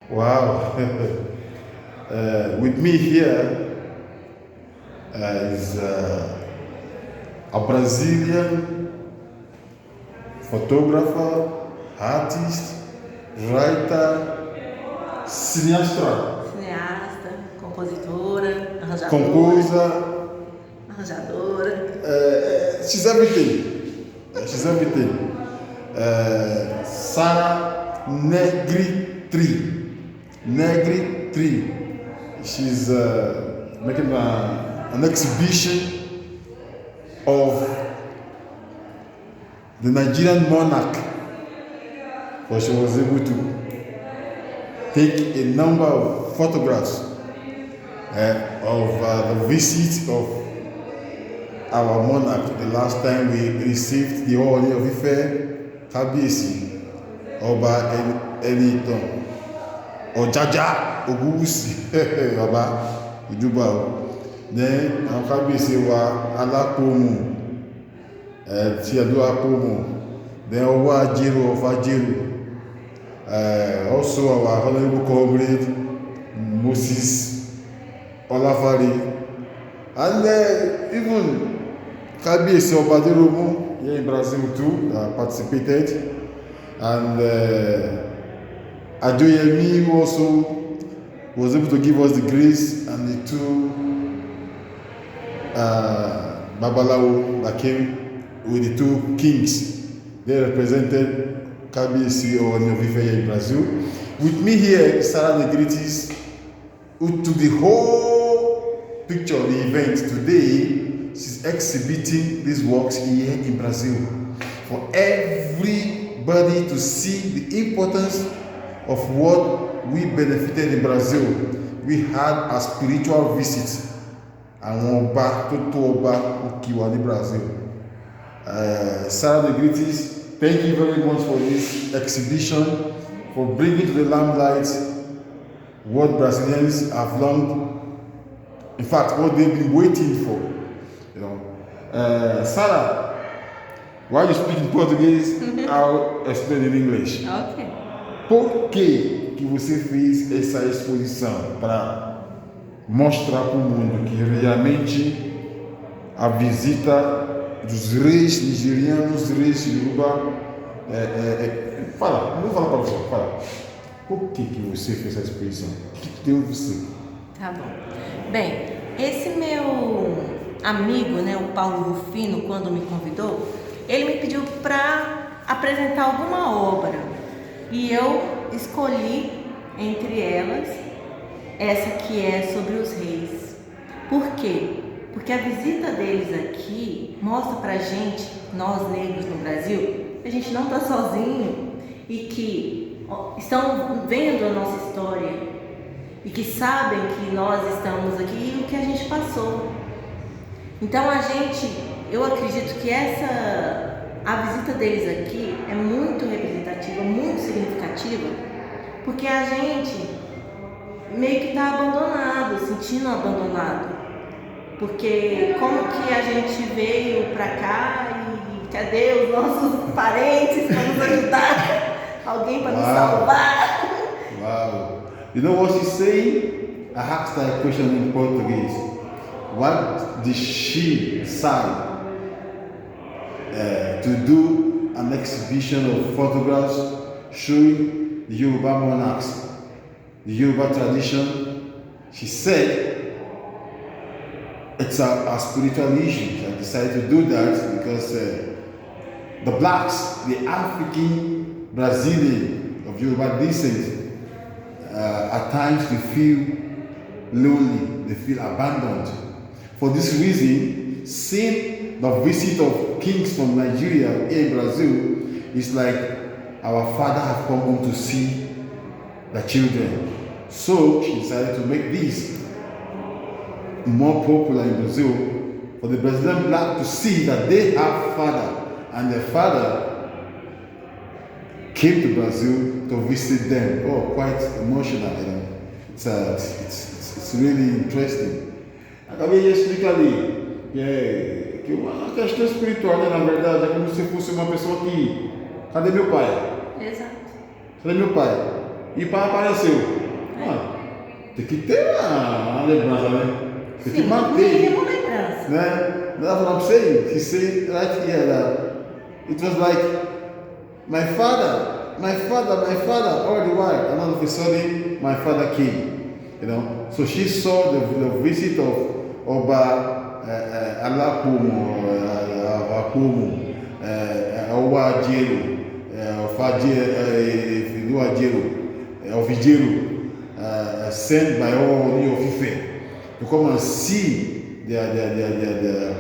Wow. With me here is a Brazilian photographer, artist, writer, cineasta, compositora, composer. arranjadora. She's everything. She's everything. Sara Negritri. Negritri. She's making an exhibition of the Nigerian monarch, but she was able to take a number of photographs of the visit of our monarch. The last time we received the Holy of Ife, Kábíyèsí, Ọba Ẹniìtàn, Ọ̀jájá Ògúnwùsì, Baba Ìjúbà o. Then àwọn Kábíyèsí wa Alápòmù, tí Adó Apòmù, then Ọwọ́ Ajérò of Ajérò. Also our honorable comrade Moses Olafari, and even Kábíyèsí Ọba Adéròmú here in Brazil too participated, and Adoyemi who also was able to give us the grace, and the two Babalawo that came with the two kings. They represented Kábíyèsí Ọọ̀ni of Ife here in Brazil. With me here is Sara Negritri, who took the whole picture of the event. Today, she's exhibiting these works here in Brazil for everybody to see the importance of what we benefited in Brazil. We had a spiritual visit. Àwọn ọba tó tó ọba ó kí wa ní Brazil. Sara Negritri, thank you very much for this exhibition, for bringing to the limelight what Brazilians have long, in fact, what they've been waiting for. Sara, while you speak in Portuguese, I'll explain in English. Ok. Por que você fez essa exposição? Para mostrar para o mundo que realmente a visita dos reis nigerianos, reis Yoruba, fala, não vou falar para você, fala. Por que você fez essa exposição? O que deu você? Tá bom. Bem, esse meu amigo, né, o Paulo Rufino, quando me convidou, ele me pediu para apresentar alguma obra. E eu escolhi entre elas essa que é sobre os reis. Por quê? Porque a visita deles aqui mostra pra gente, nós negros no Brasil, que a gente não está sozinho e que estão vendo a nossa história e que sabem que nós estamos aqui e o que a gente passou. Então eu acredito que a visita deles aqui é muito representativa, muito significativa, porque a gente meio que está abandonado, sentindo abandonado. Porque como que a gente veio pra cá e cadê os nossos parentes para nos ajudar? Alguém para nos salvar? Wow. You know what she's saying? I asked her a question in Portuguese. What did she decide to do an exhibition of photographs showing the Yoruba monarchs, the Yoruba tradition? She said it's a spiritual issue. I decided to do that because the blacks, the African Brazilian of Yoruba descent, at times they feel lonely, they feel abandoned. For this reason, seeing the visit of kings from Nigeria here in Brazil is like our father have come home to see the children. So she decided to make this more popular in Brazil, for the Brazilian black to see that they have father, and their father came to Brazil to visit them. Oh, quite emotional, you know. It's really interesting. Acabei de explicar ali que uma questão espiritual, né, na verdade, é como se fosse uma pessoa que... Cadê meu pai? Exato. Cadê meu pai? e o pai apareceu. Tem que ter uma lembrança, né? Tem que manter. Uma lembrança. Né? That's what I'm saying. She said right here that it was like my father, all the while, and all of a sudden my father came. You know, so she saw the visit of Oba Alakumu, Akumu, Owajero, Ovijeru, sent by all of Ife to come and see their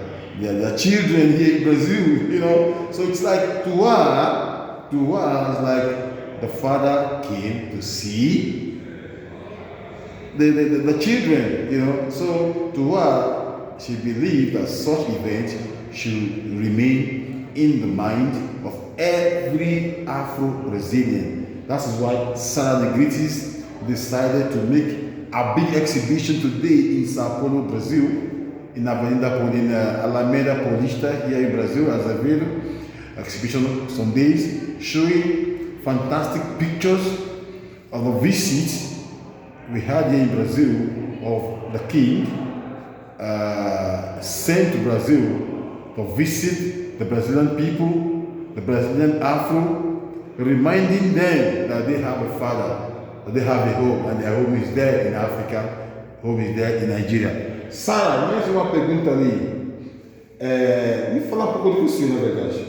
children here in Brazil, you know. So it's like to her, it's like the father came to see the children, you know. So to her, she believed that such event should remain in the mind of every Afro-Brazilian. That is why Sara Negritri decided to make a big exhibition today in Sao Paulo, Brazil, in Alameda Paulista here in Brazil, as a video exhibition some days, showing fantastic pictures of the visit we had here in Brazil of the king sent to Brazil to visit the Brazilian people, the Brazilian Afro, reminding them that they have a father, that they have a home, and their home is there in Africa, home is there in Nigeria. Sara, me fez uma pergunta ali. Me falar um pouco de você, na verdade.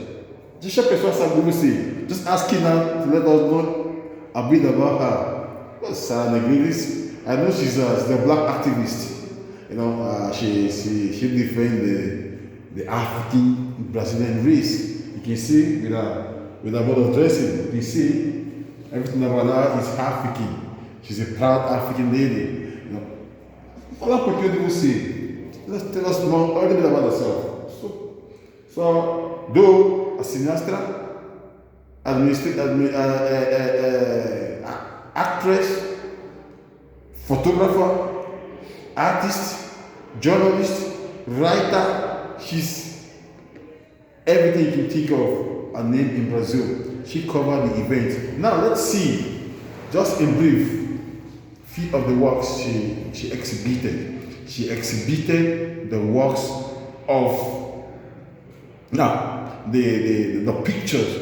Deixa a pessoa saber de você. Just ask her to let us know a bit about her. Well, Sara Negritri, I know she's a black activist. You know, she defends the African Brazilian race. You can see with a lot of dressing, you can see everything about her is African. She's a proud African lady. You know, fala um pouquinho de você. Just tell us more, a little bit about yourself. So though a cineasta, actress, photographer, artist, journalist, writer, she's everything you can think of a name in Brazil. She covered the event. Now let's see, just in brief, few of the works she exhibited. She exhibited the works of the pictures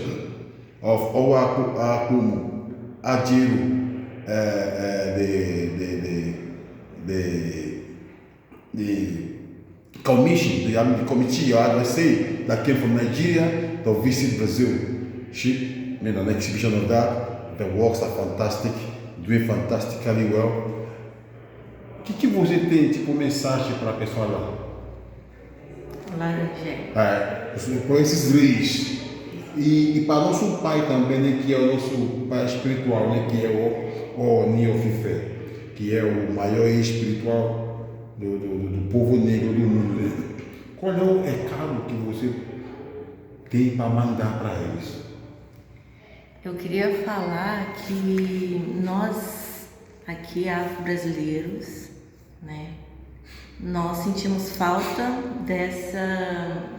of Owakumu, Ajiru, the commission, the committee, I would say, that came from Nigeria to visit Brazil. She made an exhibition of that. The works are fantastic, doing fantastically well. O que você tem tipo mensagem para a pessoa lá? Com esses reis. E para nosso pai também, né, que é o nosso pai espiritual, né, que é o Niofifé, que é o maior espiritual do povo negro do mundo. Né? Qual é o recado que você tem para mandar para eles? Eu queria falar que nós, aqui afro-brasileiros, né, nós sentimos falta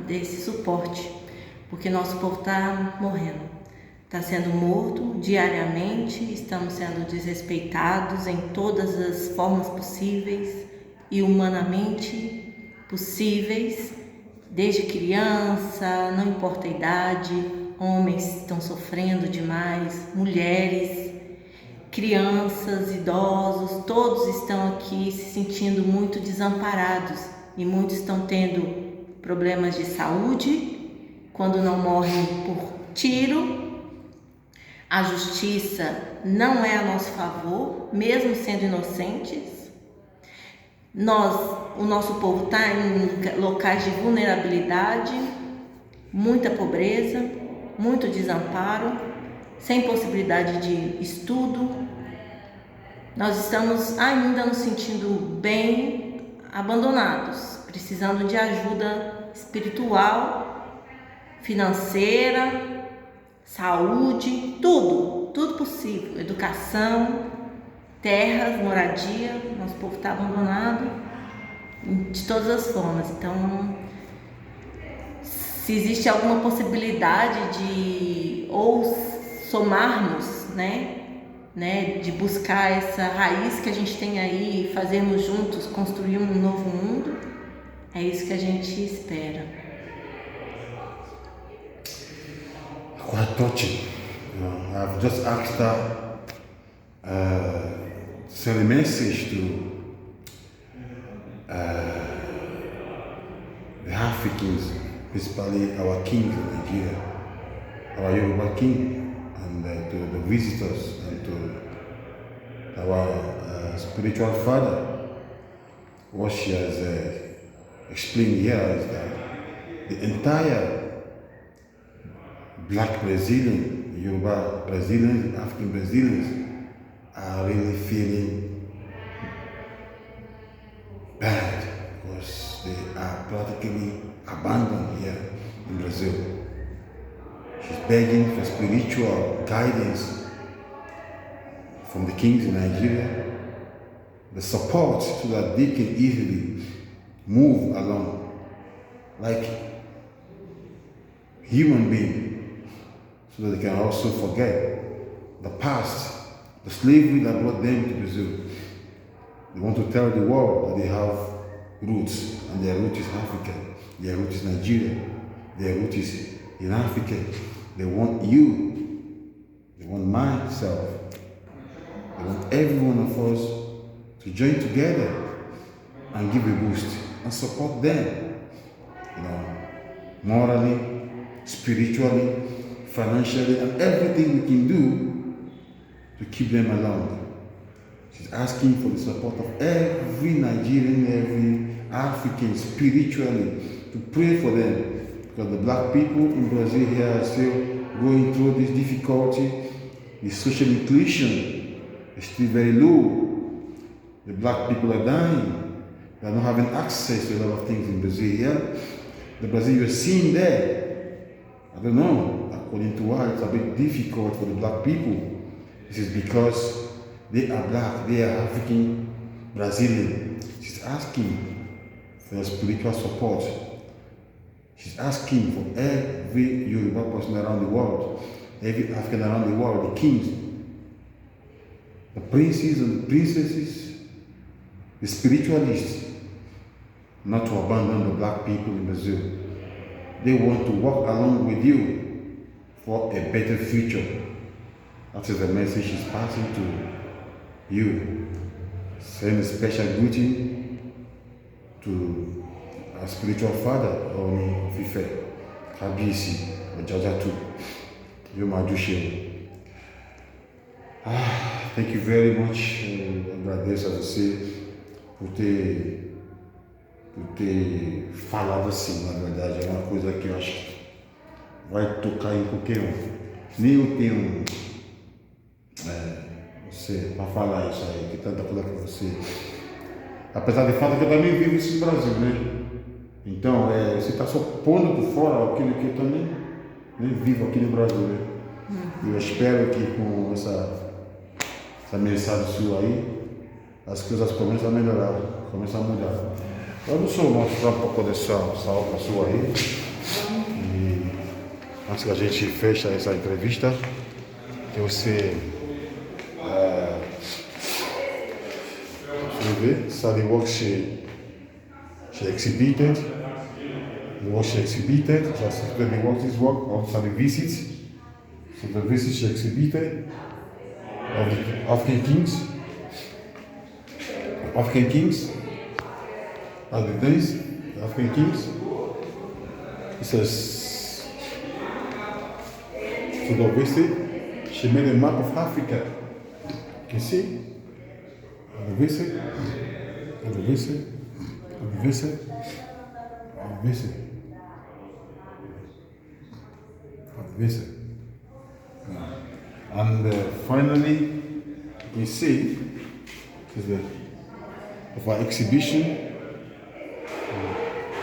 desse suporte, porque nosso povo está morrendo, está sendo morto diariamente, estamos sendo desrespeitados em todas as formas possíveis e humanamente possíveis, desde criança, não importa a idade, homens estão sofrendo demais, mulheres, crianças, idosos, todos estão aqui se sentindo muito desamparados e muitos estão tendo problemas de saúde quando não morrem por tiro. A justiça não é a nosso favor, mesmo sendo inocentes. O nosso povo está em locais de vulnerabilidade, muita pobreza, muito desamparo, sem possibilidade de estudo. Nós estamos ainda nos sentindo bem abandonados, precisando de ajuda espiritual, financeira, saúde, tudo possível, educação, terras, moradia. Nosso povo está abandonado de todas as formas. Então, se existe alguma possibilidade de ou somarmos, né, né, de buscar essa raiz que a gente tem aí, fazermos juntos, construir um novo mundo. É isso que a gente espera. Quite touching. I've just asked her to send a message to the Africans, especially our kings in Nigeria, our Yoruba king, and to the visitors and to our spiritual father. What she has explained here is that the entire black Brazilian, Yoruba Brazilians, African Brazilians are really feeling bad because they are practically abandoned here in Brazil. She's begging for spiritual guidance from the kings in Nigeria, the support so that they can easily move along like human beings, so that they can also forget the past, the slavery that brought them to Brazil. They want to tell the world that they have roots, and their root is Africa, their root is Nigeria, their root is in Africa. They want you, they want myself, they want every one of us to join together and give a boost and support them, morally, spiritually, financially, and everything we can do to keep them along. She's asking for the support of every Nigerian, every African spiritually to pray for them, because the black people in Brazil here are still going through this difficulty. The social inclusion is still very low. The black people are dying. They are not having access to a lot of things in Brazil here. The Brazil you're seeing there, I don't know, according to why it's a bit difficult for the black people. This is because they are black, they are African Brazilian. She's asking for spiritual support. She's asking for every Yoruba person around the world, every African around the world, the kings, the princes and the princesses, the spiritualists, not to abandon the black people in Brazil. They want to walk along with you for a better future. That is the message she's passing to you. Send a special greeting to our spiritual father, Oni Fife, Kabisi, Ojajatu, Yomadushe. Thank you very much, agradeço a você por ter falado assim, na verdade. É uma coisa que eu acho que vai tocar em qualquer um. Nem eu tenho você para falar isso aí, que tanta coisa que você. Apesar de fato que eu também vivo isso no Brasil, né? Então, você está só pondo por fora aquilo que eu também vivo aqui no Brasil, né? Eu espero que com essa mensagem sua aí, as coisas começam a melhorar, começam a mudar. Vamos só mostrar um pouco dessa obra sua aí. E antes que a gente feche essa entrevista, que você study work she exhibited, the work she exhibited, just when we work this work, also the visits. So the visits she exhibited of the African kings, are the days, the African kings. It says, to the visit, she made a map of Africa. You can see? The visit, and the visit, and the visit, and the visit, and the visit. And finally, we see of our exhibition,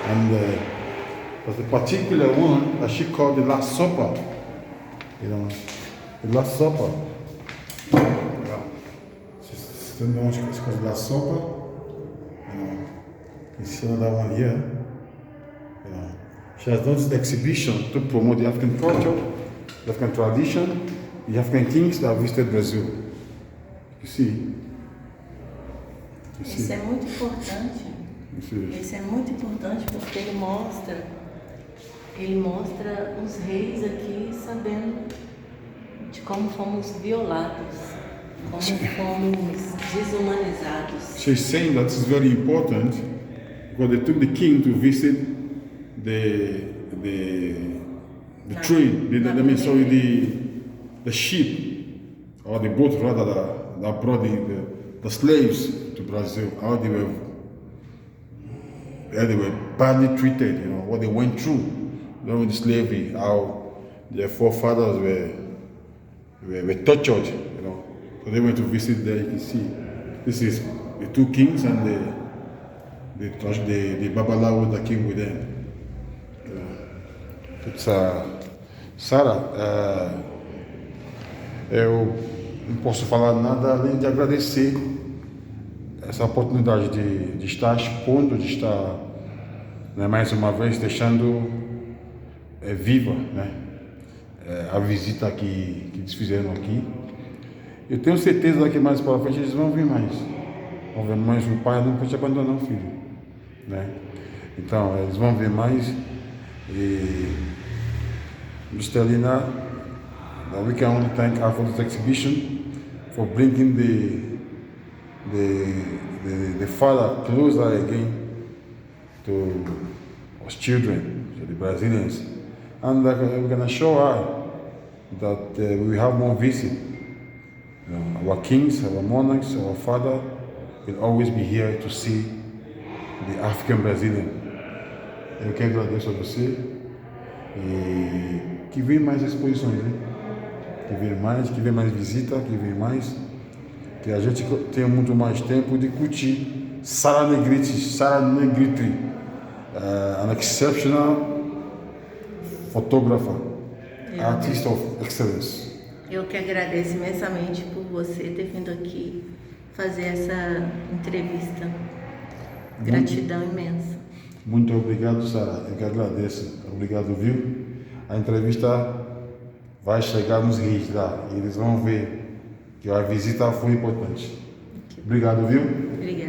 and there's a particular one that she called the Last Supper. The Last Supper. It's called Last Supper. You see another one here. She has done this exhibition to promote the African culture, the African tradition, the African kings that have visited Brazil. Sim. Isso é muito importante. Isso é muito importante porque ele mostra os reis aqui sabendo de como fomos violados, como fomos desumanizados. She's saying that it's very important because they took the king to visit the train, the ship or the boat rather that brought the slaves to Brazil. How they were badly treated, you know, what they went through during the slavery, how their forefathers were tortured, you know. So they went to visit there. You can see this is the two kings and the Babalawo that came with them. Sara, eu não posso falar nada além de agradecer essa oportunidade de estar expondo, de estar, né, mais uma vez deixando viva, né, a visita que eles fizeram aqui. Eu tenho certeza que mais para frente eles vão vir mais. Vão ver mais. O pai não pode abandonar o filho, né? Então eles vão ver mais. E Mr. Lina, we can only thank her for this exhibition, for bringing the father closer again to us children, to the Brazilians, and we're gonna show her that we will have more visit. Our kings, our monarchs, our father will always be here to see the African Brazilian. Eu quero agradecer a você e que venha mais exposições, né? Que venha mais visita, que venha mais, que a gente tenha muito mais tempo de curtir Sara Negritri, an exceptional photographer, artist of excellence. Eu que agradeço imensamente por você ter vindo aqui fazer essa entrevista. Gratidão imensa. Muito obrigado, Sara. Eu que agradeço. Obrigado, viu? A entrevista vai chegar nos reis lá. E eles vão ver que a visita foi importante. Obrigado, viu? Obrigada.